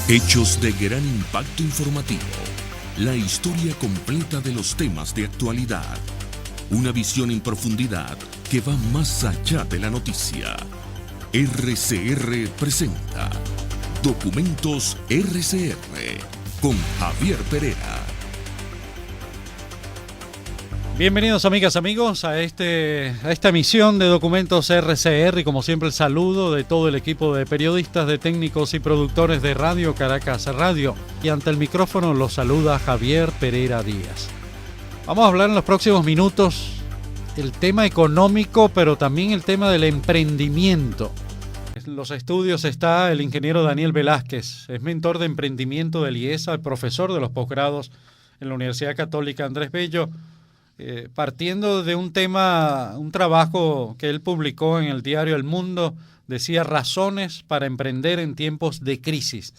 Hechos de gran impacto informativo. La historia completa de los temas de actualidad. Una visión en profundidad que va más allá de la noticia. RCR presenta Documentos RCR con Javier Pereira. Bienvenidos amigas, amigos a esta emisión de Documentos RCR y como siempre el saludo de todo el equipo de periodistas, de técnicos y productores de Radio Caracas Radio, y ante el micrófono los saluda Javier Pereira Díaz. Vamos a hablar en los próximos minutos el tema económico, pero también el tema del emprendimiento. En los estudios está el ingeniero Daniel Velázquez, es mentor de emprendimiento del IESA, profesor de los posgrados en la Universidad Católica Andrés Bello. Partiendo de un trabajo que él publicó en el diario El Mundo, decía razones para emprender en tiempos de crisis.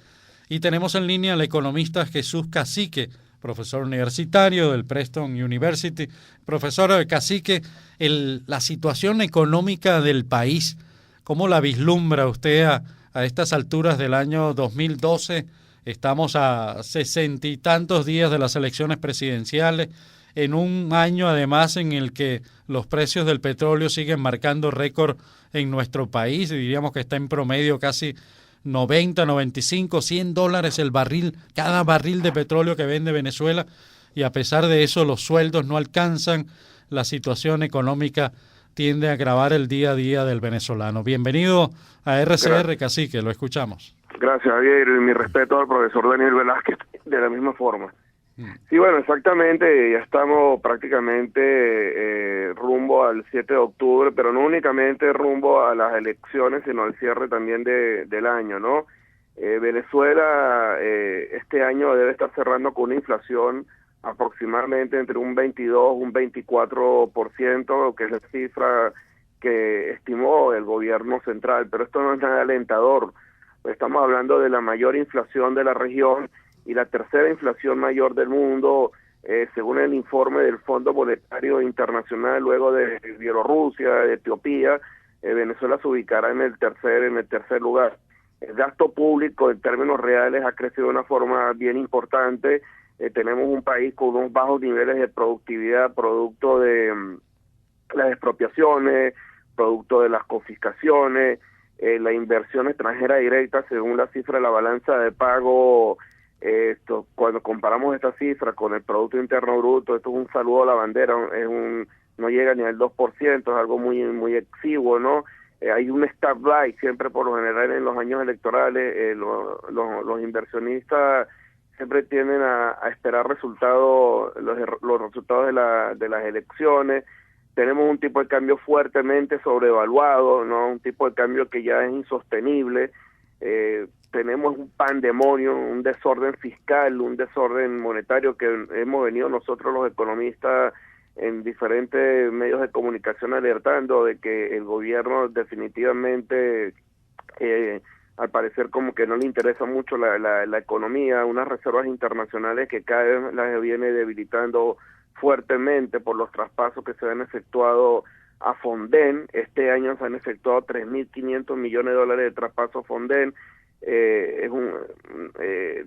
Y tenemos en línea al economista Jesús Cacique, profesor universitario del Preston University. Profesor Cacique, la situación económica del país, ¿cómo la vislumbra usted a estas alturas del año 2012? Estamos a 60 y tantos días de las elecciones presidenciales, en un año además en el que los precios del petróleo siguen marcando récord en nuestro país. Diríamos que está en promedio casi 90, 95, $100 el barril, cada barril de petróleo que vende Venezuela, y a pesar de eso los sueldos no alcanzan. La situación económica tiende a agravar el día a día del venezolano. Bienvenido a RCR, Cacique, lo escuchamos. Gracias, Javier, y mi respeto al profesor Daniel Velázquez de la misma forma. Sí, bueno, exactamente, ya estamos prácticamente rumbo al 7 de octubre, pero no únicamente rumbo a las elecciones, sino al cierre también del año, ¿no? Venezuela este año debe estar cerrando con una inflación aproximadamente entre un 22, un 24%, que es la cifra que estimó el gobierno central, pero esto no es nada alentador. Estamos hablando de la mayor inflación de la región y la tercera inflación mayor del mundo, según el informe del Fondo Monetario Internacional, luego de Bielorrusia, de Etiopía. Venezuela se ubicará en el tercer lugar. El gasto público en términos reales ha crecido de una forma bien importante. Tenemos un país con unos bajos niveles de productividad, producto de las expropiaciones, producto de las confiscaciones, la inversión extranjera directa, según la cifra de la balanza de pago. Cuando comparamos esta cifra con el Producto Interno Bruto, esto es un saludo a la bandera, no llega ni al 2%, es algo muy exiguo, ¿no? Hay un stop-buy siempre, por lo general en los años electorales. Los inversionistas siempre tienden a esperar resultados, los resultados de las elecciones. Tenemos un tipo de cambio fuertemente sobrevaluado, ¿no? Un tipo de cambio que ya es insostenible. Tenemos un pandemonio, un desorden fiscal, un desorden monetario que hemos venido nosotros los economistas en diferentes medios de comunicación alertando de que el gobierno definitivamente, al parecer como que no le interesa mucho la economía, unas reservas internacionales que cada vez las viene debilitando fuertemente por los traspasos que se han efectuado a Fonden. Este año se han efectuado $3.500 millones de traspasos a Fonden.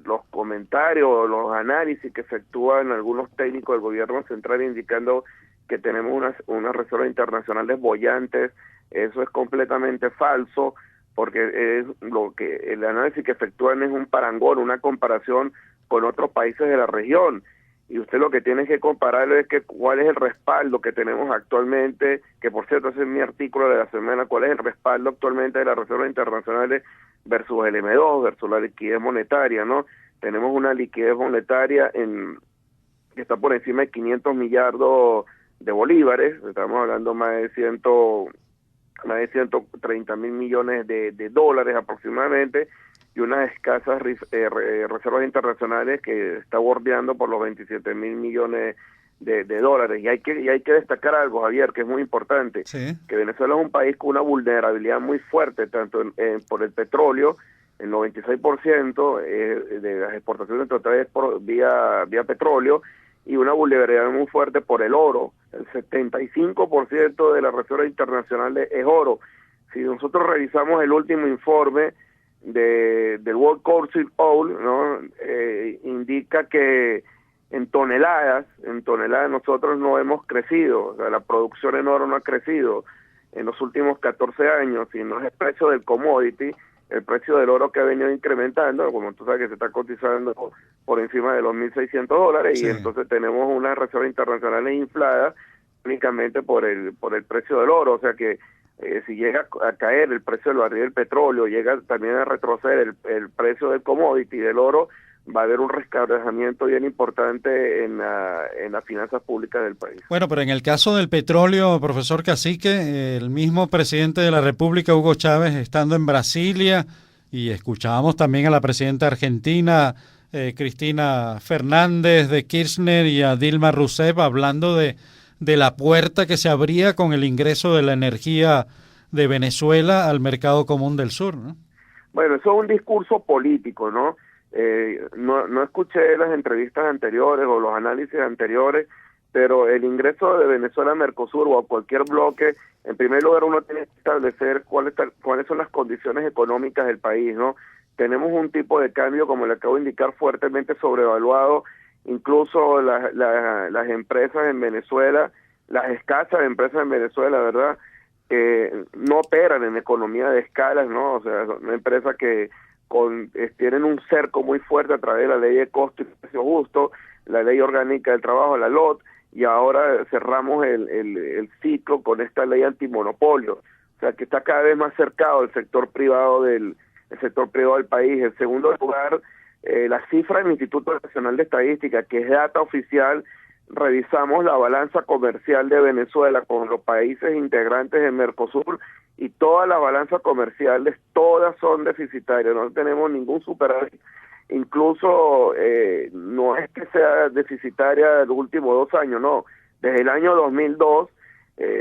Los comentarios, los análisis que efectúan algunos técnicos del gobierno central indicando que tenemos unas reservas internacionales bollantes. Eso es completamente falso, porque el análisis que efectúan es un parangón, una comparación con otros países de la región. Y usted lo que tiene que comparar es cuál es el respaldo que tenemos actualmente, que por cierto ese es mi artículo de la semana, cuál es el respaldo actualmente de las reservas internacionales versus el M2, versus la liquidez monetaria, ¿no? Tenemos una liquidez monetaria que está por encima de 500 millardos de bolívares, estamos hablando más de 130 mil millones de dólares aproximadamente, y unas escasas reservas internacionales que está bordeando por los 27 mil millones de dólares. Y hay que destacar algo, Javier, que es muy importante, sí, que Venezuela es un país con una vulnerabilidad muy fuerte, tanto por el petróleo. El 96% de las exportaciones totales por vía petróleo, y una vulnerabilidad muy fuerte por el oro. El 75% de las reservas internacionales es oro. Si nosotros revisamos el último informe del World Council Oil, ¿no? Indica que en toneladas nosotros no hemos crecido, o sea, la producción en oro no ha crecido en los últimos 14 años, sino es el precio del commodity, el precio del oro que ha venido incrementando, como tú sabes que se está cotizando por encima de los $1,600, Sí. y entonces tenemos unas reservas internacionales infladas únicamente por el precio del oro, o sea que si llega a caer el precio del barril del petróleo, llega también a retroceder el precio del commodity del oro, va a haber un resquebrajamiento bien importante en las finanzas públicas del país. Bueno, pero en el caso del petróleo, profesor Cacique, el mismo presidente de la República, Hugo Chávez, estando en Brasilia, y escuchábamos también a la presidenta argentina, Cristina Fernández de Kirchner, y a Dilma Rousseff hablando de la puerta que se abría con el ingreso de la energía de Venezuela al mercado común del sur, ¿no? Bueno, eso es un discurso político, ¿no? No escuché las entrevistas anteriores o los análisis anteriores, pero el ingreso de Venezuela a Mercosur o a cualquier bloque, en primer lugar uno tiene que establecer cuáles son las condiciones económicas del país, ¿no? Tenemos un tipo de cambio, como le acabo de indicar, fuertemente sobrevaluado. Incluso las empresas en Venezuela, las escasas empresas en Venezuela, ¿verdad?, no operan en economía de escalas, ¿no? O sea, son empresas que tienen un cerco muy fuerte a través de la ley de costo y precio justo, la ley orgánica del trabajo, la LOT, y ahora cerramos el ciclo con esta ley antimonopolio. O sea, que está cada vez más cercado el sector privado del país. En segundo lugar, la cifra del Instituto Nacional de Estadística, que es data oficial, revisamos la balanza comercial de Venezuela con los países integrantes de Mercosur, y todas las balanzas comerciales, todas son deficitarias, no tenemos ningún superávit. Incluso no es que sea deficitaria los últimos 2 años, no. Desde el año 2002,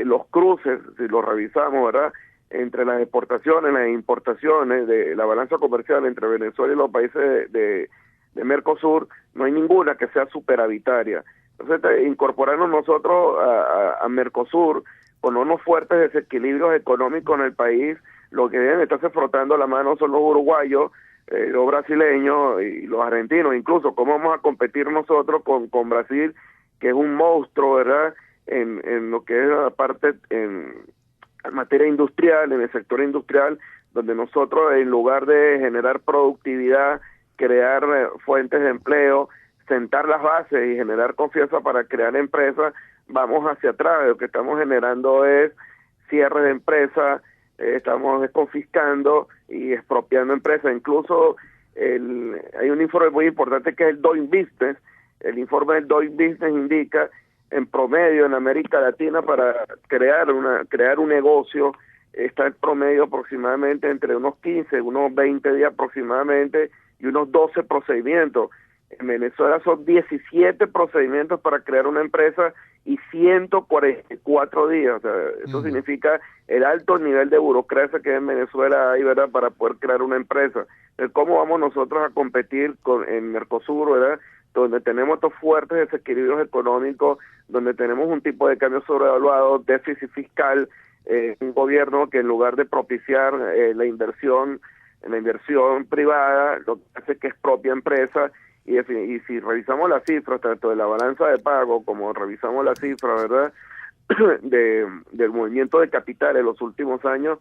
los cruces, si los revisamos, ¿verdad?, entre las exportaciones, las importaciones de la balanza comercial entre Venezuela y los países de Mercosur, no hay ninguna que sea superavitaria. Entonces, incorporarnos nosotros a Mercosur con unos fuertes desequilibrios económicos en el país, lo que deben estarse frotando la mano son los uruguayos, los brasileños y los argentinos. Incluso, ¿cómo vamos a competir nosotros con Brasil, que es un monstruo, ¿verdad?, en lo que es la parte en materia industrial, en el sector industrial, donde nosotros, en lugar de generar productividad, crear fuentes de empleo, sentar las bases y generar confianza para crear empresas, vamos hacia atrás. Lo que estamos generando es cierre de empresas, estamos confiscando y expropiando empresas. Incluso hay un informe muy importante que es el Doing Business. El informe del Doing Business indica, en promedio en América Latina, para crear un negocio, está en promedio aproximadamente entre unos 15, unos 20 días aproximadamente, y unos 12 procedimientos. En Venezuela son 17 procedimientos para crear una empresa y 144 días. O sea, eso significa el alto nivel de burocracia que en Venezuela hay, ¿verdad?, para poder crear una empresa. Entonces, ¿cómo vamos nosotros a competir en Mercosur, ¿verdad?, donde tenemos estos fuertes desequilibrios económicos, donde tenemos un tipo de cambio sobrevaluado, déficit fiscal, un gobierno que en lugar de propiciar la inversión privada, lo que hace es que expropia empresas? Y si revisamos las cifras, tanto de la balanza de pago como revisamos las cifras, ¿verdad?, del movimiento de capital en los últimos años,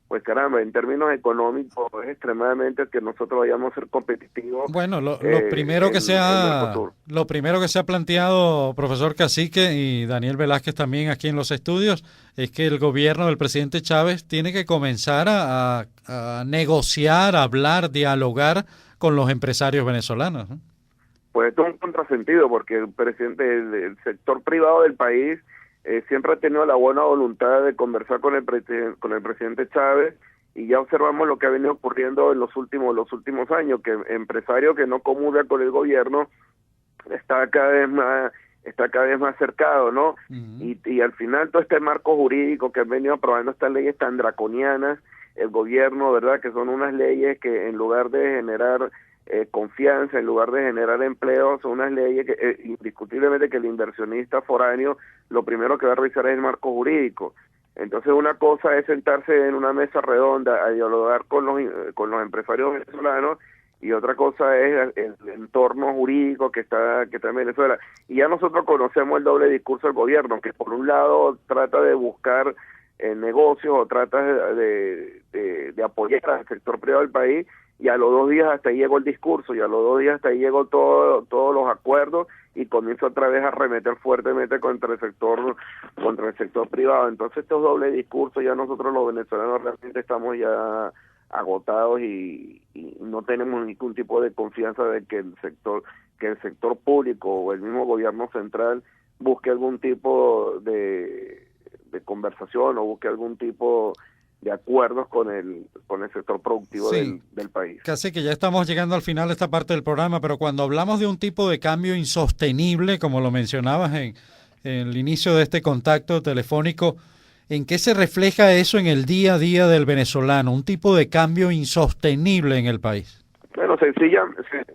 pues caramba, en términos económicos es extremadamente que nosotros vayamos a ser competitivos. Bueno, lo primero que se ha planteado, profesor Cacique y Daniel Velázquez también aquí en los estudios, es que el gobierno del presidente Chávez tiene que comenzar a negociar, a hablar, dialogar con los empresarios venezolanos, ¿no? Pues esto es un contrasentido, porque el presidente del sector privado del país siempre ha tenido la buena voluntad de conversar con el presidente Chávez, y ya observamos lo que ha venido ocurriendo en los últimos años, que empresario que no comulga con el gobierno está cada vez más cercado, ¿no? Y al final todo este marco jurídico que han venido aprobando estas leyes tan draconianas, el gobierno, ¿verdad?, que son unas leyes que en lugar de generar confianza, en lugar de generar empleo, son unas leyes que indiscutiblemente que el inversionista foráneo lo primero que va a revisar es el marco jurídico. Entonces una cosa es sentarse en una mesa redonda a dialogar con los empresarios venezolanos, y otra cosa es el entorno jurídico que está en Venezuela. Y ya nosotros conocemos el doble discurso del gobierno, que por un lado trata de buscar negocios o trata de apoyar al sector privado del país, y a los 2 días hasta ahí llegó el discurso, y a los 2 días hasta ahí llegó todos los acuerdos, y comienza otra vez a arremeter fuertemente contra el sector privado. Entonces estos dobles discursos ya nosotros los venezolanos realmente estamos ya agotados y no tenemos ningún tipo de confianza de que el sector público o el mismo gobierno central busque algún tipo de conversación o busque algún tipo de acuerdos con el sector productivo del país. Casi que ya estamos llegando al final de esta parte del programa, pero cuando hablamos de un tipo de cambio insostenible, como lo mencionabas en el inicio de este contacto telefónico, ¿en qué se refleja eso en el día a día del venezolano? Un tipo de cambio insostenible en el país.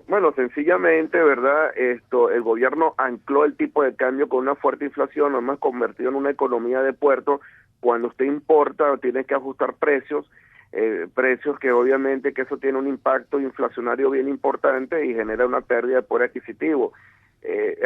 Bueno, sencillamente, ¿verdad? El gobierno ancló el tipo de cambio con una fuerte inflación, nos hemos convertido en una economía de puerto. Cuando usted importa, tiene que ajustar precios que obviamente que eso tiene un impacto inflacionario bien importante y genera una pérdida de poder adquisitivo.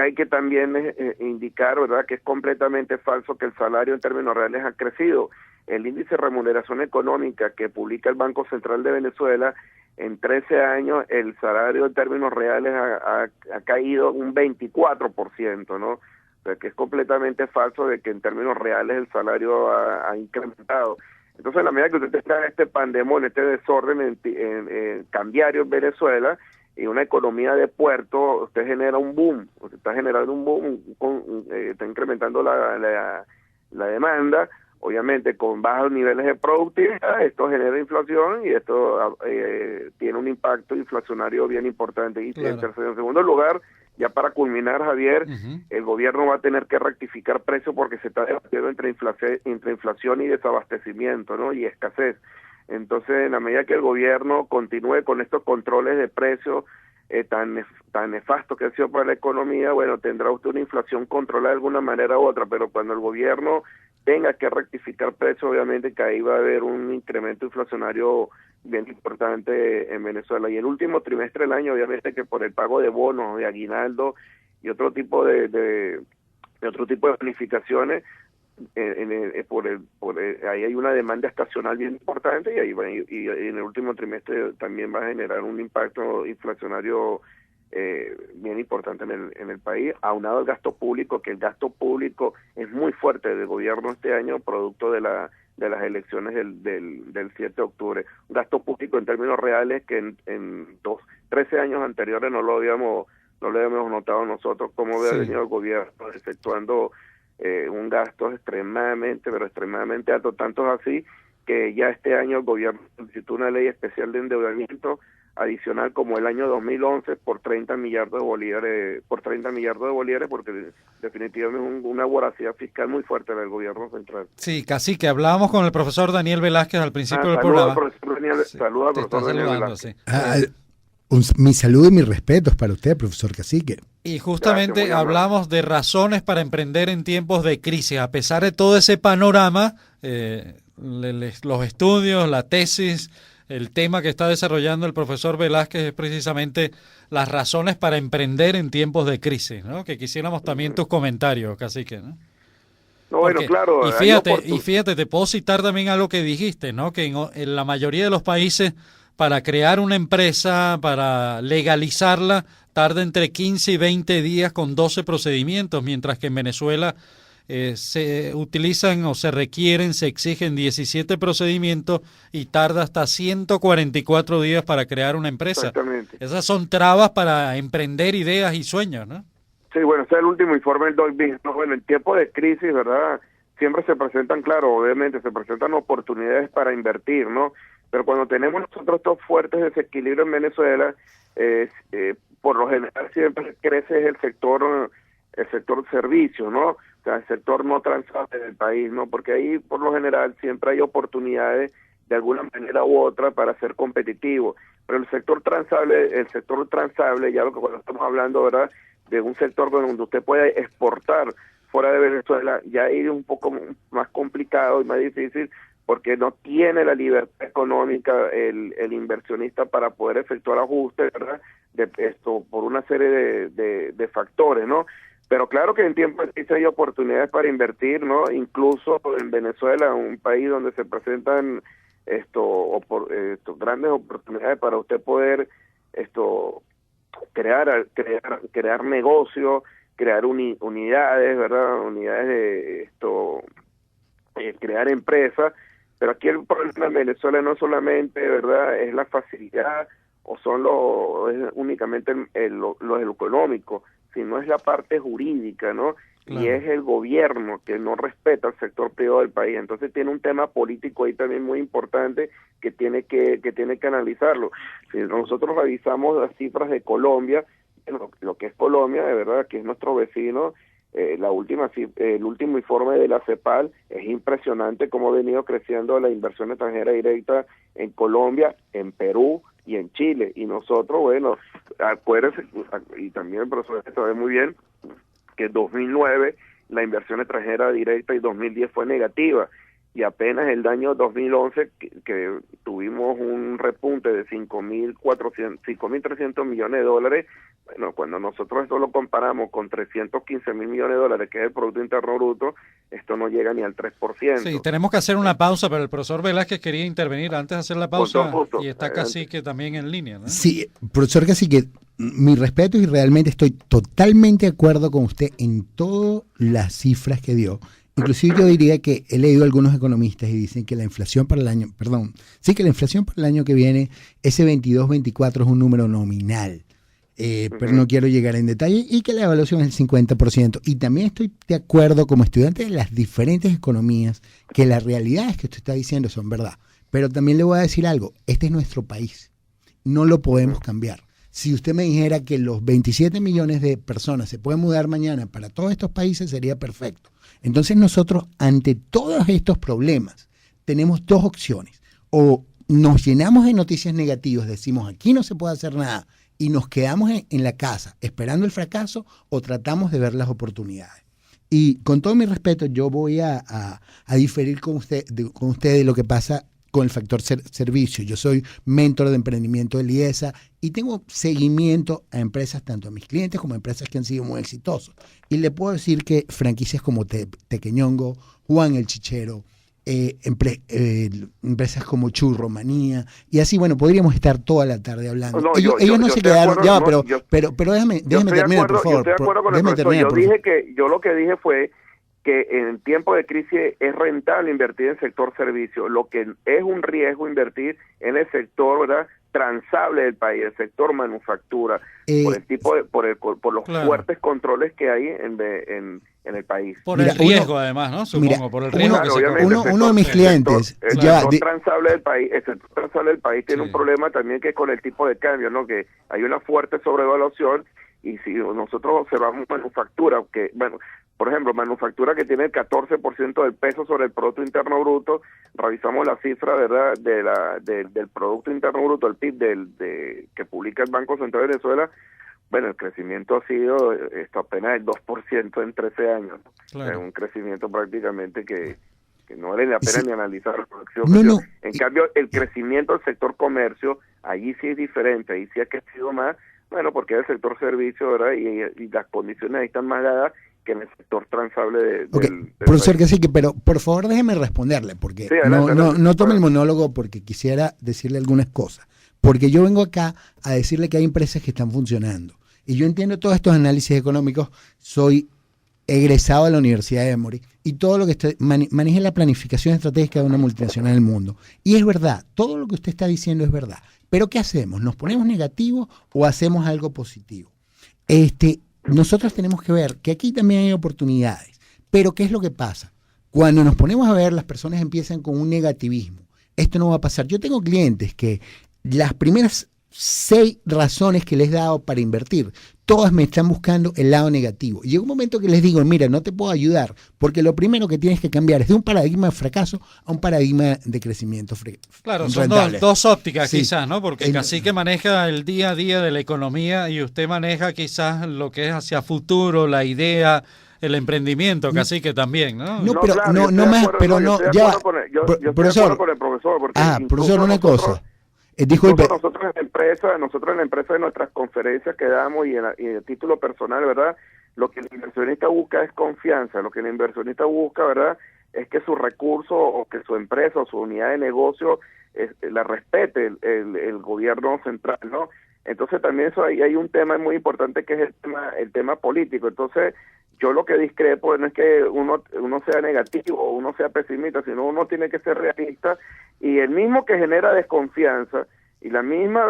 Hay que también indicar, ¿verdad?, que es completamente falso que el salario en términos reales ha crecido. El índice de remuneración económica que publica el Banco Central de Venezuela, en 13 años el salario en términos reales ha caído un 24%, ¿no? O sea, que es completamente falso de que en términos reales el salario ha incrementado. Entonces, en la medida que usted está en este pandemonio, este desorden cambiario en Venezuela, y una economía de puerto, usted genera un boom, usted está generando un boom, está incrementando la demanda, obviamente con bajos niveles de productividad, esto genera inflación y esto tiene un impacto inflacionario bien importante. Y claro, en segundo lugar, ya para culminar, Javier, el gobierno va a tener que rectificar precios porque se está debatiendo entre inflación y desabastecimiento, ¿no?, y escasez. Entonces, en la medida que el gobierno continúe con estos controles de precios tan nefastos que ha sido para la economía, bueno, tendrá usted una inflación controlada de alguna manera u otra, pero cuando el gobierno tenga que rectificar precios, obviamente que ahí va a haber un incremento inflacionario bien importante en Venezuela. Y el último trimestre del año, obviamente que por el pago de bonos, de aguinaldo y otro tipo de bonificaciones, ahí hay una demanda estacional bien importante, y en el último trimestre también va a generar un impacto inflacionario bien importante en el país, aunado al gasto público, que el gasto público es muy fuerte del gobierno este año, producto de las elecciones del 7 de octubre. Un gasto público en términos reales que en 13 años anteriores no lo habíamos notado nosotros, como había venido el gobierno efectuando un gasto extremadamente alto, tanto es así que ya este año el gobierno solicitó una ley especial de endeudamiento adicional como el año 2011 por 30 millardos de bolívares, porque definitivamente es una voracidad fiscal muy fuerte del gobierno central. Sí, casi que hablábamos con el profesor Daniel Velázquez al principio del programa. Saluda al profesor Daniel Velázquez. Mi saludo y mis respetos para usted, profesor Cacique. Y justamente hablamos de razones para emprender en tiempos de crisis. A pesar de todo ese panorama, los estudios, la tesis, el tema que está desarrollando el profesor Velázquez es precisamente las razones para emprender en tiempos de crisis, ¿no? Que quisiéramos también tus comentarios, Cacique, ¿no? No, bueno, claro. Y fíjate, te puedo citar también algo que dijiste, ¿no? Que en la mayoría de los países, para crear una empresa, para legalizarla, tarda entre 15 y 20 días con 12 procedimientos, mientras que en Venezuela se utilizan o se exigen 17 procedimientos y tarda hasta 144 días para crear una empresa. Exactamente. Esas son trabas para emprender ideas y sueños, ¿no? Sí, bueno, ese es el último informe del Doig. No, bueno, en tiempos de crisis, ¿verdad?, siempre se presentan, claro, obviamente se presentan oportunidades para invertir, ¿no? Pero cuando tenemos nosotros estos fuertes desequilibrios en Venezuela, por lo general siempre crece el sector servicio, ¿no? O sea, el sector no transable del país, ¿no? Porque ahí, por lo general, siempre hay oportunidades de alguna manera u otra para ser competitivo. Pero el sector transable, ya lo que cuando estamos hablando, ¿verdad?, de un sector donde usted puede exportar fuera de Venezuela, ya ahí es un poco más complicado y más difícil, porque no tiene la libertad económica el inversionista para poder efectuar ajustes, ¿verdad? De esto por una serie de factores, ¿no? Pero claro que en tiempos de crisis hay oportunidades para invertir, ¿no? Incluso en Venezuela, un país donde se presentan grandes oportunidades para usted poder crear negocio, crear unidades, ¿verdad? Unidades de crear empresas. Pero aquí el problema en Venezuela no solamente, ¿verdad?, es la facilidad o es únicamente lo económico, sino es la parte jurídica, ¿no? Claro. Y es el gobierno que no respeta al sector privado del país. Entonces tiene un tema político ahí también muy importante que tiene que analizarlo. Si nosotros revisamos las cifras de Colombia, lo que es Colombia, de verdad, que es nuestro vecino, el último informe de la CEPAL es impresionante cómo ha venido creciendo la inversión extranjera directa en Colombia, en Perú y en Chile. Y nosotros, bueno, acuérdense, y también el profesor sabe muy bien, que en 2009 la inversión extranjera directa y 2010 fue negativa. Y apenas el año 2011 que tuvimos un repunte de 5.300 millones de dólares, bueno, cuando nosotros esto lo comparamos con 315.000 millones de dólares, que es el Producto Interno Bruto, esto no llega ni al 3%. Sí, tenemos que hacer una pausa, pero el profesor Velázquez quería intervenir antes de hacer la pausa y está Cacique también en línea, ¿no? Sí, profesor Cacique, mi respeto y realmente estoy totalmente de acuerdo con usted en todas las cifras que dio. Inclusive yo diría que he leído a algunos economistas y dicen que la inflación para el año, que la inflación para el año que viene, ese 22-24 es un número nominal, pero no quiero llegar en detalle, y que la evaluación es el 50%. Y también estoy de acuerdo como estudiante de las diferentes economías, que las realidades que usted está diciendo son verdad. Pero también le voy a decir algo, este es nuestro país, no lo podemos cambiar. Si usted me dijera que los 27 millones de personas se pueden mudar mañana para todos estos países, sería perfecto. Entonces nosotros, ante todos estos problemas, tenemos dos opciones. O nos llenamos de noticias negativas, decimos aquí no se puede hacer nada y nos quedamos en la casa esperando el fracaso, o tratamos de ver las oportunidades. Y con todo mi respeto, yo voy a diferir con usted de lo que pasa con el factor servicio. Yo soy mentor de emprendimiento del IESA y tengo seguimiento a empresas, tanto a mis clientes como a empresas que han sido muy exitosos. Y le puedo decir que franquicias como Tequeñongo, Juan el Chichero, empresas como Churro Manía, y así, bueno, podríamos estar toda la tarde hablando. No, ellos no se quedaron, ya, pero déjame terminar, por favor. Yo estoy de acuerdo con el profesor. Yo lo que dije fue que en tiempo de crisis es rentable invertir en el sector servicio. Lo que es un riesgo invertir en el sector, ¿verdad?, transable del país, el sector manufactura, por los fuertes controles que hay en el país. Por el riesgo, además, ¿no? Supongo, por el riesgo que se corre. Uno de mis clientes... El sector transable del país tiene un problema también, que es con el tipo de cambio, ¿no? Que hay una fuerte sobrevaluación, y si nosotros observamos manufactura, que, bueno, por ejemplo, manufactura que tiene el 14% del peso sobre el Producto Interno Bruto, revisamos la cifra, ¿verdad?, del Producto Interno Bruto, el PIB que publica el Banco Central de Venezuela. Bueno, el crecimiento ha sido apenas el 2% en 13 años. Claro. Es un crecimiento prácticamente que no vale la pena ni analizar la producción. No. En cambio, el crecimiento del sector comercio, allí sí es diferente, ahí sí ha crecido más, bueno, porque es el sector servicio, ¿verdad?, y las condiciones ahí están más dadas que en el sector transable del profesor Cacique, pero por favor déjeme responderle, porque sí, no tome el monólogo, porque quisiera decirle algunas cosas, porque yo vengo acá a decirle que hay empresas que están funcionando, y yo entiendo todos estos análisis económicos. Soy egresado de la Universidad de Emory, y todo lo que maneja la planificación estratégica de una multinacional del mundo, y es verdad, todo lo que usted está diciendo es verdad, pero ¿qué hacemos? ¿Nos ponemos negativos o hacemos algo positivo? Nosotros tenemos que ver que aquí también hay oportunidades, pero ¿qué es lo que pasa? Cuando nos ponemos a ver, las personas empiezan con un negativismo. Esto no va a pasar. Yo tengo clientes que las primeras 6 razones que les he dado para invertir, todas me están buscando el lado negativo. Y llega un momento que les digo, mira, no te puedo ayudar, porque lo primero que tienes que cambiar es de un paradigma de fracaso a un paradigma de crecimiento. Claro, son dos ópticas, sí, quizás, ¿no? Porque Cacique maneja el día a día de la economía y usted maneja quizás lo que es hacia futuro, la idea, el emprendimiento, cacique, también, ¿no? No, No, pero claro, no, yo estoy no de más, acuerdo, pero yo no, estoy de ya. acuerdo con yo estoy de Profesor. acuerdo con el profesor, porque Profesor, una nosotros- cosa. Disculpe. Incluso nosotros en la empresa de nuestras conferencias que damos y en el título personal, ¿verdad? Lo que el inversionista busca es confianza, lo que el inversionista busca, ¿verdad? Es que su recurso o que su empresa o su unidad de negocio la respete el gobierno central, ¿no? Entonces también eso hay un tema muy importante que es el tema político. Entonces yo lo que discrepo no es que uno sea negativo o uno sea pesimista, sino uno tiene que ser realista, y el mismo que genera desconfianza y lo mismo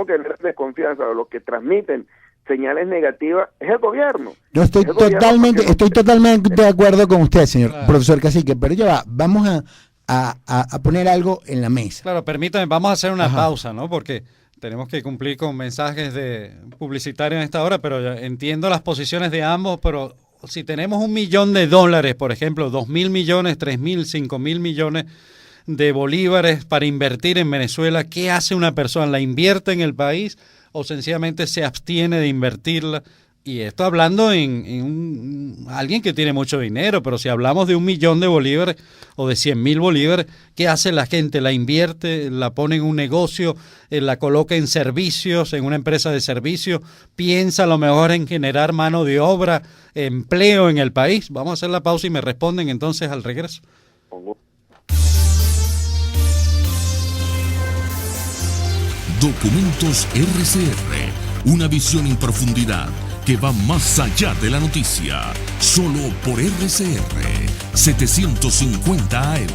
que genera desconfianza o lo que transmiten señales negativas es el gobierno. No estoy Es el gobierno totalmente, porque estoy totalmente de acuerdo con usted, señor Claro. profesor Cacique, pero ya va, vamos a poner algo en la mesa. Claro, permítame, vamos a hacer una Ajá. pausa, ¿no? Porque tenemos que cumplir con mensajes de publicitarios en esta hora, pero ya entiendo las posiciones de ambos, pero si tenemos $1 millón, por ejemplo, 2.000 millones, 3.000, 5.000 millones de bolívares para invertir en Venezuela, ¿qué hace una persona? ¿La invierte en el país o sencillamente se abstiene de invertirla? Y esto hablando en alguien que tiene mucho dinero, pero si hablamos de 1 millón de bolívares o de 100.000 bolívares, ¿qué hace la gente? ¿La invierte? ¿La pone en un negocio? ¿La coloca en servicios, en una empresa de servicios? ¿Piensa a lo mejor en generar mano de obra, empleo en el país? Vamos a hacer la pausa y me responden entonces al regreso. Documentos RCR, una visión en profundidad que va más allá de la noticia, solo por RCR 750 AM.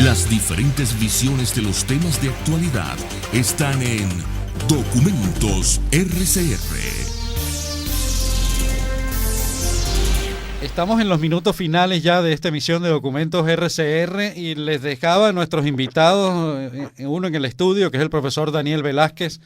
Las diferentes visiones de los temas de actualidad están en Documentos RCR. Estamos en los minutos finales ya de esta emisión de Documentos RCR y les dejaba a nuestros invitados, uno en el estudio, que es el profesor Daniel Velázquez,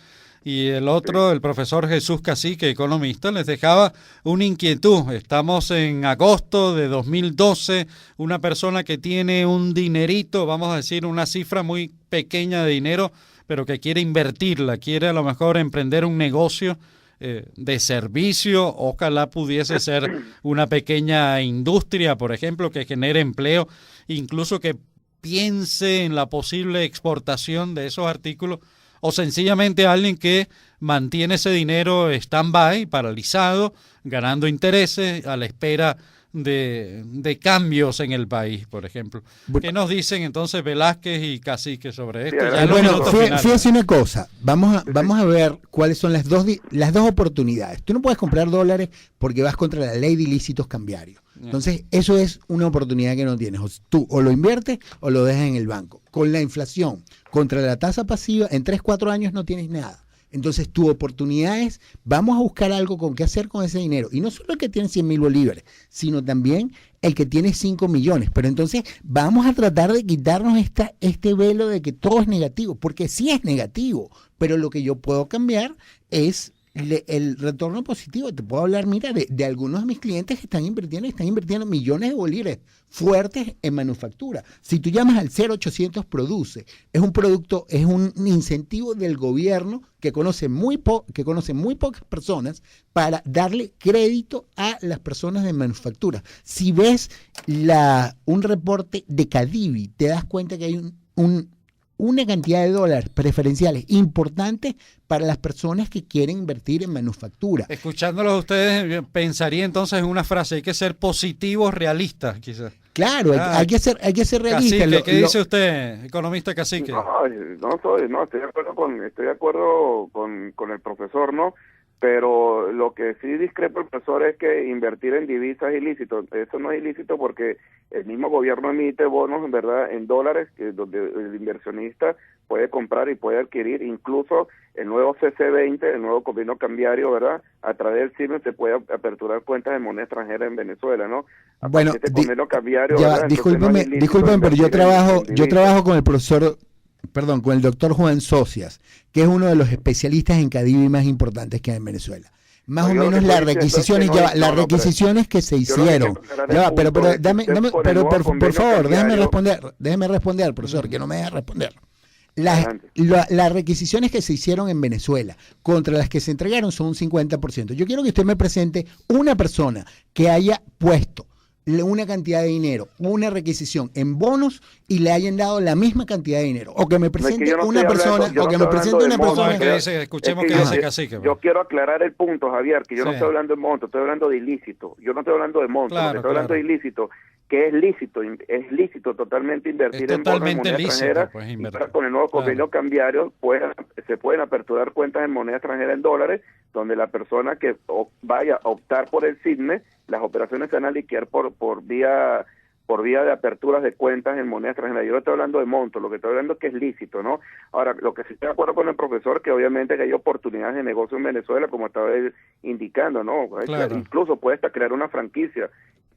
y el otro, el profesor Jesús Cacique, economista, les dejaba una inquietud. Estamos en agosto de 2012, una persona que tiene un dinerito, vamos a decir una cifra muy pequeña de dinero, pero que quiere invertirla, quiere a lo mejor emprender un negocio de servicio, ojalá pudiese ser una pequeña industria, por ejemplo, que genere empleo, incluso que piense en la posible exportación de esos artículos, o sencillamente alguien que mantiene ese dinero stand-by, paralizado, ganando intereses a la espera de cambios en el país, por ejemplo. Bueno. ¿Qué nos dicen entonces Velázquez y Cacique sobre esto? Sí, Ya en los Bueno, minutos finales. fíjese una cosa, vamos a ver cuáles son las dos oportunidades. Tú no puedes comprar dólares porque vas contra la ley de ilícitos cambiarios. Entonces, eso es una oportunidad que no tienes. Tú o lo inviertes o lo dejas en el banco. Con la inflación, contra la tasa pasiva, en 3-4 años no tienes nada. Entonces, tu oportunidad es, vamos a buscar algo con qué hacer con ese dinero. Y no solo el que tiene 100.000 bolívares, sino también el que tiene 5 millones. Pero entonces, vamos a tratar de quitarnos este velo de que todo es negativo, porque sí es negativo, pero lo que yo puedo cambiar es el retorno positivo. Te puedo hablar, mira, de algunos de mis clientes que están invirtiendo millones de bolívares fuertes en manufactura. Si tú llamas al 0800 Produce, es un producto, es un incentivo del gobierno que conoce muy pocas personas para darle crédito a las personas de manufactura. Si ves un reporte de Cadivi, te das cuenta que hay una cantidad de dólares preferenciales importantes para las personas que quieren invertir en manufactura. Escuchándolos a ustedes, pensaría entonces en una frase: hay que ser positivos, realistas, quizás. Claro, hay que ser realista. Cacique, ¿qué dice usted, economista Cacique? Estoy de acuerdo con el profesor, ¿no? Pero lo que sí discrepo el profesor es que invertir en divisas es ilícito. Eso no es ilícito porque el mismo gobierno emite bonos, en verdad, en dólares, donde el inversionista puede comprar y puede adquirir. Incluso el nuevo CC20, el nuevo convenio cambiario, ¿verdad? A través del CIRME se puede aperturar cuentas de moneda extranjera en Venezuela, ¿no? Bueno, convenio cambiario, ya, discúlpeme, pero yo trabajo con el profesor, con el doctor Juan Socias, que es uno de los especialistas en Cadivi más importantes que hay en Venezuela. más No, o yo lo menos que las estoy diciendo es que requisiciones, no, ya va, no, las no, pero requisiciones que se yo lo que hicieron. quiero aclarar Ya va, el pero punto es que dame, usted dame, con el pero nuevo por convenio favor, cambiario, déjeme responder, profesor, que no me deja responder. adelante. Las requisiciones que se hicieron en Venezuela contra las que se entregaron son un 50%. Yo quiero que usted me presente una persona que haya puesto una cantidad de dinero, una requisición en bonos y le hayan dado la misma cantidad de dinero. O que me No, es presente que yo no una estoy hablando- persona, yo o no que me estoy presente hablando una de montos, persona. que dice, escuchemos es qué que dice yo- Cacique. Yo quiero aclarar el punto, Javier, que yo no Sí. estoy hablando de monto, estoy hablando de ilícito. Yo no estoy hablando de monto, lo Claro, que estoy hablando claro. de ilícito, que es lícito totalmente invertir Es en bonos en totalmente moneda lícito, extranjera, pues, y invertir. ahora con el nuevo convenio Claro. cambiario se pueden aperturar cuentas en moneda extranjera en dólares, donde la persona que vaya a optar por el SIGNE, las operaciones se van a liquidar por vía de aperturas de cuentas en moneda extranjera. Yo no estoy hablando de monto, lo que estoy hablando es que es lícito, ¿no? Ahora, lo que sí estoy de acuerdo con el profesor, que obviamente que hay oportunidades de negocio en Venezuela, como estaba él indicando, ¿no? Claro. Incluso puede hasta crear una franquicia,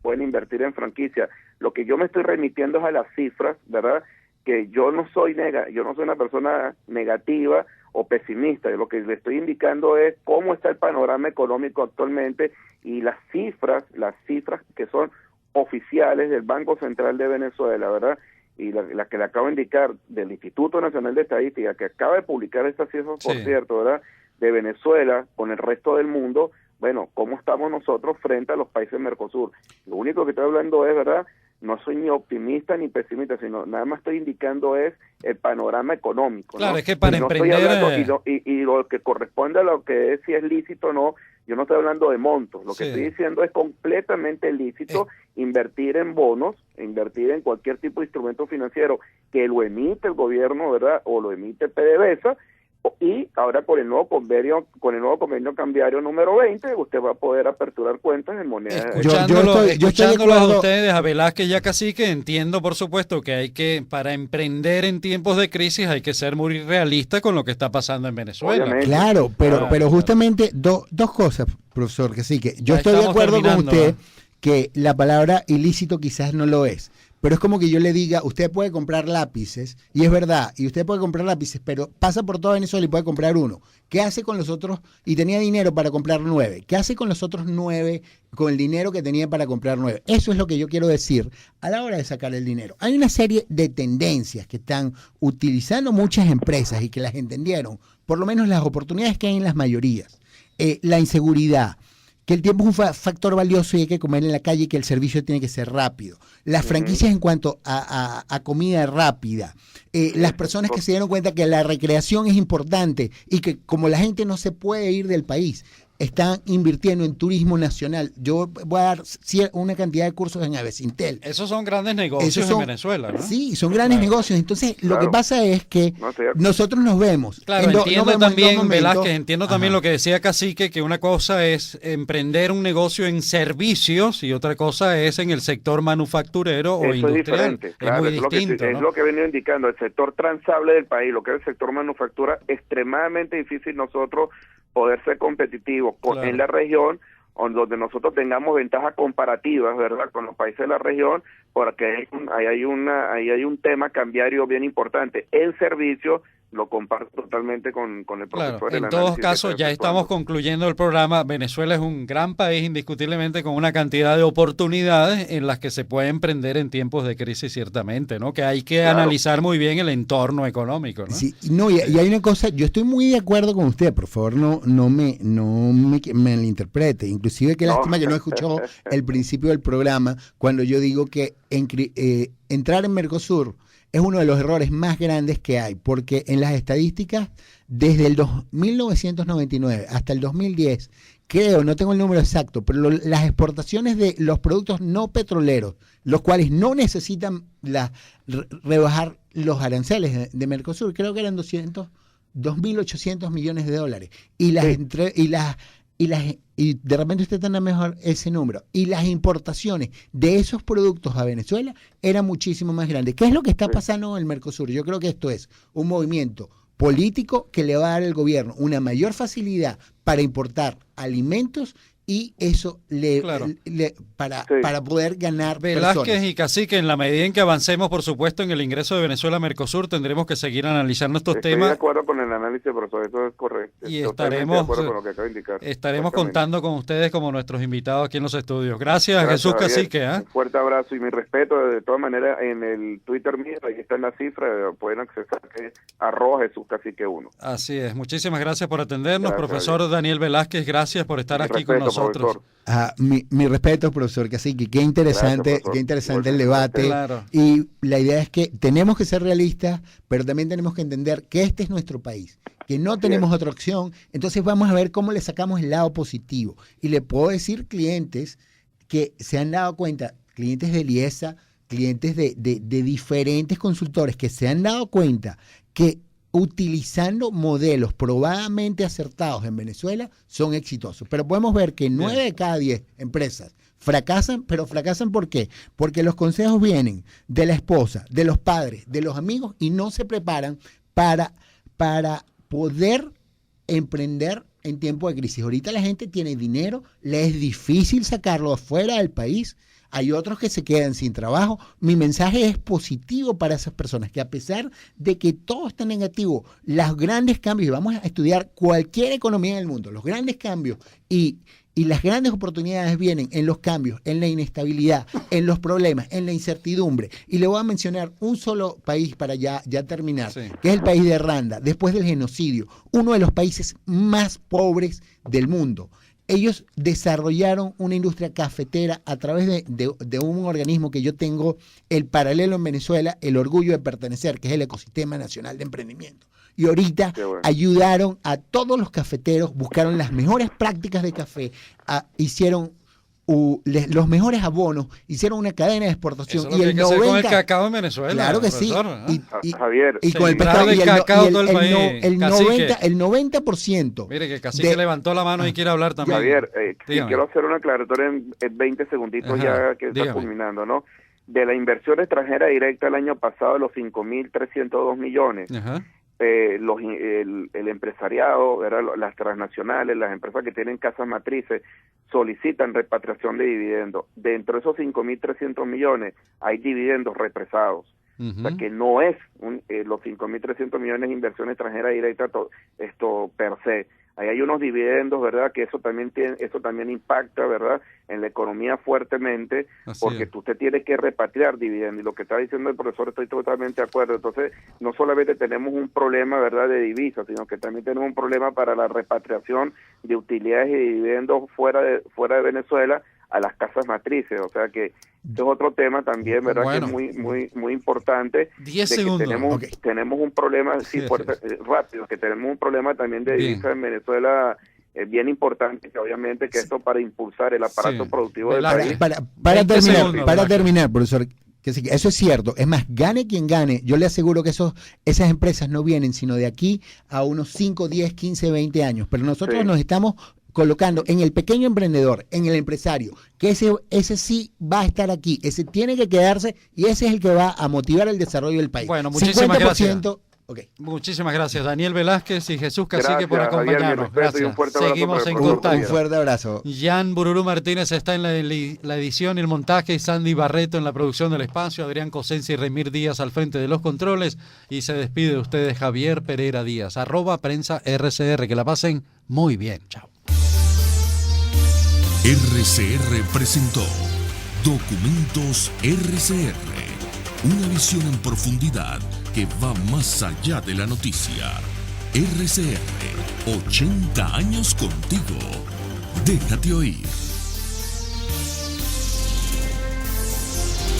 pueden invertir en franquicia. Lo que yo me estoy remitiendo es a las cifras, ¿verdad? Que yo no soy una persona negativa o pesimista. Yo lo que le estoy indicando es cómo está el panorama económico actualmente y las cifras que son oficiales del Banco Central de Venezuela, ¿verdad? Y la que le acabo de indicar del Instituto Nacional de Estadística, que acaba de publicar estas cifras, por Sí. cierto, ¿verdad? De Venezuela con el resto del mundo, bueno, ¿cómo estamos nosotros frente a los países Mercosur? Lo único que estoy hablando es, ¿verdad? No soy ni optimista ni pesimista, sino nada más estoy indicando es el panorama económico, Claro, ¿no? es que para Y no estoy emprender, hablando, y lo que corresponde a lo que es si es lícito o no, yo no estoy hablando de montos, lo que Sí. estoy diciendo es completamente lícito invertir en bonos, invertir en cualquier tipo de instrumento financiero que lo emite el gobierno, ¿verdad? O lo emite PDVSA, y ahora con el nuevo convenio cambiario número 20, usted va a poder aperturar cuentas en moneda. escuchándolos yo estoy de a acuerdo. ustedes, a Velázquez y a Cacique, entiendo por supuesto que para emprender en tiempos de crisis hay que ser muy realista con lo que está pasando en Venezuela. Obviamente. Claro, pero Claro. justamente dos cosas, profesor, que sí, que yo Ya estoy de estamos acuerdo con terminando, usted ¿va? que la palabra ilícito quizás no lo es, pero es como que yo le diga, usted puede comprar lápices, y es verdad, y usted puede comprar lápices, pero pasa por toda Venezuela y puede comprar uno. ¿Qué hace con los otros? Y tenía dinero para comprar 9. ¿Qué hace con los otros 9 con el dinero que tenía para comprar 9? Eso es lo que yo quiero decir a la hora de sacar el dinero. Hay una serie de tendencias que están utilizando muchas empresas y que las entendieron, por lo menos las oportunidades que hay en las mayorías. La inseguridad, que el tiempo es un factor valioso y hay que comer en la calle y que el servicio tiene que ser rápido. Las franquicias en cuanto a comida rápida. Las personas que se dieron cuenta que la recreación es importante y que como la gente no se puede ir del país, están invirtiendo en turismo nacional. Yo voy a dar una cantidad de cursos en Avecintel. Esos son grandes negocios Esos son- en Venezuela, ¿no? Sí, son grandes negocios. Entonces, lo Claro. que pasa es que No, estoy de acuerdo. nosotros nos vemos. Claro, nos entiendo vemos en también, dos momentos. Velázquez, entiendo también Ajá. lo que decía Cacique, que una cosa es emprender un negocio en servicios y otra cosa es en el sector manufacturero o Eso es industrial. diferente, claro, muy es lo que distinto, es ¿no? lo que he venido indicando. El sector transable del país, lo que es el sector manufactura, extremadamente difícil nosotros poder ser competitivos Claro. en la región, donde nosotros tengamos ventajas comparativas, ¿verdad?, con los países de la región, porque ahí hay un tema cambiario bien importante. El servicio lo comparto totalmente con el Claro, profesor. el en todos análisis que casos está ya estamos efectuando. concluyendo el programa. Venezuela es un gran país indiscutiblemente con una cantidad de oportunidades en las que se puede emprender en tiempos de crisis ciertamente, ¿no? Que hay que Claro. analizar muy bien el entorno económico, ¿no? Sí, no, y hay una cosa, yo estoy muy de acuerdo con usted, por favor, no me malinterprete. Inclusive qué No. lástima que no escuchó el principio del programa cuando yo digo que entrar en Mercosur es uno de los errores más grandes que hay, porque en las estadísticas, desde el 1999 hasta el 2010, creo, no tengo el número exacto, pero las exportaciones de los productos no petroleros, los cuales no necesitan rebajar los aranceles de Mercosur, creo que eran 2.800 millones de dólares. Y y de repente usted tendrá mejor ese número. Y las importaciones de esos productos a Venezuela eran muchísimo más grandes. ¿Qué es lo que está pasando en el Mercosur? Yo creo que esto es un movimiento político que le va a dar al gobierno una mayor facilidad para importar alimentos y eso Claro. para poder ganar Velázquez personas. y Cacique, en la medida en que avancemos, por supuesto, en el ingreso de Venezuela a Mercosur, tendremos que seguir analizando estos Estoy temas. de acuerdo con el análisis, profesor, eso es correcto. Y Totalmente de acuerdo con lo que acaba de indicar. estaremos Exactamente. contando con ustedes como nuestros invitados aquí en los estudios. Gracias Jesús Javier. Cacique. ¿Eh? Un fuerte abrazo y mi respeto. De todas maneras, en el Twitter mío, ahí está en la cifra, pueden accesar, que es @JesúsCacique1. Así es. Muchísimas gracias por atendernos. Gracias, profesor Javier. Daniel Velázquez, gracias por estar Mi aquí con respeto, nosotros. profesor. Mi respeto, profesor Cacique, qué interesante, Gracias, profesor. qué interesante el Igualmente. debate. Claro. Y la idea es que tenemos que ser realistas, pero también tenemos que entender que este es nuestro país, que no tenemos otra opción. Entonces vamos a ver cómo le sacamos el lado positivo. Y le puedo decir clientes que se han dado cuenta, clientes de Liesa, clientes de diferentes consultores que se han dado cuenta que utilizando modelos probadamente acertados en Venezuela son exitosos. Pero podemos ver que 9 de cada 10 empresas fracasan, pero fracasan ¿por qué? Porque los consejos vienen de la esposa, de los padres, de los amigos y no se preparan para poder emprender en tiempo de crisis. Ahorita la gente tiene dinero, le es difícil sacarlo afuera del país. Hay otros que se quedan sin trabajo. Mi mensaje es positivo para esas personas, que a pesar de que todo está negativo, los grandes cambios, y vamos a estudiar cualquier economía en el mundo, los grandes cambios y las grandes oportunidades vienen en los cambios, en la inestabilidad, en los problemas, en la incertidumbre. Y le voy a mencionar un solo país para ya terminar, Sí. que es el país de Rwanda, después del genocidio, uno de los países más pobres del mundo. Ellos desarrollaron una industria cafetera a través de un organismo que yo tengo, el paralelo en Venezuela, el orgullo de pertenecer, que es el Ecosistema Nacional de Emprendimiento. Y ahorita Bueno. ayudaron a todos los cafeteros, buscaron las mejores prácticas de café, hicieron los mejores abonos, hicieron una cadena de exportación. Eso es lo que hay que hacer con el cacao en Venezuela. Claro que sí. profesor, ¿eh? Javier, Y con el Sembrar pescado el y cacao todo el país, el cacique. 90%. Mire que Cacique levantó la mano y quiere hablar también. Javier, Dígame. quiero hacer una aclaratoria en 20 segunditos. Ajá, Ya que está dígame. culminando, ¿no? De la inversión extranjera directa el año pasado, los 5.302 millones. Ajá. El empresariado, ¿verdad? Las transnacionales, las empresas que tienen casas matrices, solicitan repatriación de dividendos. Dentro de esos 5.300 millones hay dividendos represados. O sea, que no es los 5.300 millones de inversión extranjera directa esto per se. Ahí hay unos dividendos, ¿verdad? Que eso también impacta, ¿verdad? En la economía fuertemente, Así porque es. usted tiene que repatriar dividendos. Y lo que está diciendo el profesor, estoy totalmente de acuerdo. Entonces, no solamente tenemos un problema, ¿verdad?, de divisas, sino que también tenemos un problema para la repatriación de utilidades y dividendos fuera de Venezuela a las casas matrices. O sea que este es otro tema también, ¿verdad?, Bueno. que es muy importante. 10 de que segundos. tenemos un problema, sí, fuerte, rápido, que tenemos un problema también de Bien. divisas en Venezuela bien importante, que obviamente que esto para impulsar el aparato Sí. productivo del Velázquez. país. Para 20 segundos, Velázquez. terminar, profesor, que sí, eso es cierto. Es más, gane quien gane, yo le aseguro que esas empresas no vienen sino de aquí a unos 5, 10, 15, 20 años. Pero nosotros Sí. nos estamos colocando en el pequeño emprendedor, en el empresario, que ese sí va a estar aquí, ese tiene que quedarse y ese es el que va a motivar el desarrollo del país. Bueno, muchísimas gracias. Ok. Muchísimas gracias, Daniel Velázquez y Jesús Cacique, por Gracias, Javier, mi acompañarnos. respeto y un Gracias. fuerte abrazo Seguimos para el en profesor. Un contacto. fuerte abrazo. Jan Bururú Martínez está en la edición y el montaje, Sandy Barreto en la producción del espacio, Adrián Cosenza y Remir Díaz al frente de los controles, y se despide de ustedes Javier Pereira Díaz, @prensa_RCR. Que la pasen muy bien. Chao. RCR presentó Documentos RCR, una visión en profundidad que va más allá de la noticia. RCR, 80 años contigo. Déjate oír.